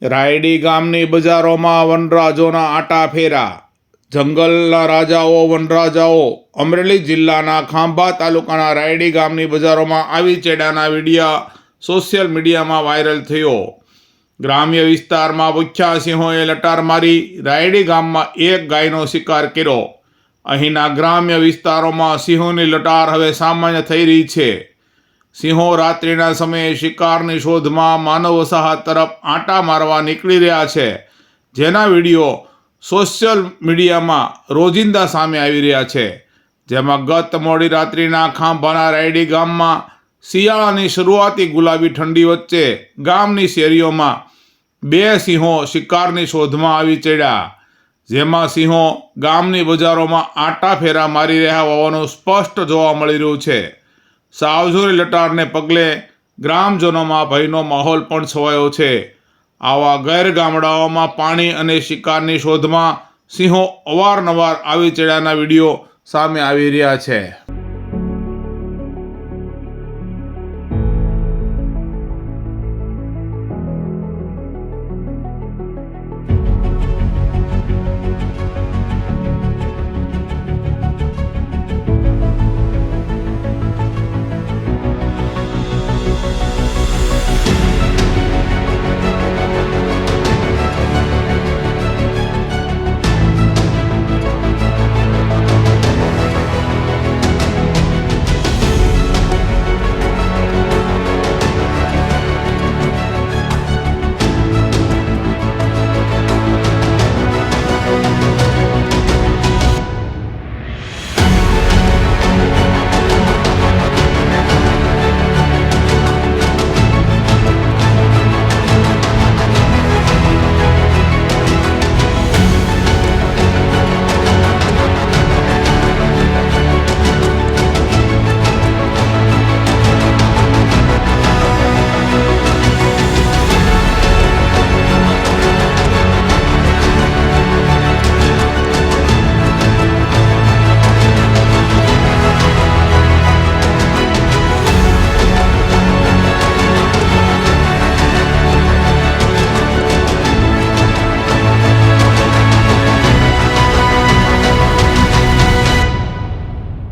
રાયડી ગામની બજારોમાં વનરાજોના આટા ફેરા. જંગલના રાજાઓ વનરાજાઓ. અમરેલી જિલ્લાના ખાંભા તાલુકાના રાયડી ગામની બજારોમાં આવી ચેડાના વિડીયા સોશિયલ મીડિયામાં વાયરલ થયો. ગ્રામ્ય વિસ્તારમાં ભૂખ્યા સિંહોએ લટાર મારી રાયડી ગામમાં એક ગાયનો શિકાર કર્યો. અહીંના ગ્રામ્ય વિસ્તારોમાં સિંહોની લટાર હવે સામાન્ય થઈ રહી છે. સિંહો રાત્રિના સમયે શિકારની શોધમાં માનવ વસાહત તરફ આંટા મારવા નીકળી રહ્યા છે, જેના વિડીયો સોશિયલ મીડિયામાં રોજિંદા સામે આવી રહ્યા છે. જેમાં ગત મોડી રાત્રિના ખાંભાના રાયડી ગામમાં શિયાળાની શરૂઆતી ગુલાબી ઠંડી વચ્ચે ગામની શેરીઓમાં બે સિંહો શિકારની શોધમાં આવી ચડ્યા. જેમાં સિંહો ગામની બજારોમાં આંટા ફેરા મારી રહ્યા હોવાનું સ્પષ્ટ જોવા મળી રહ્યું છે. સાવજોરી લટારને પગલે ગ્રામજનોમાં ભયનો માહોલ પણ છવાયો છે. આવા ગેર ગામડાઓમાં પાણી અને શિકારની શોધમાં સિંહો અવારનવાર આવી ચડ્યાના વિડીયો સામે આવી રહ્યા છે.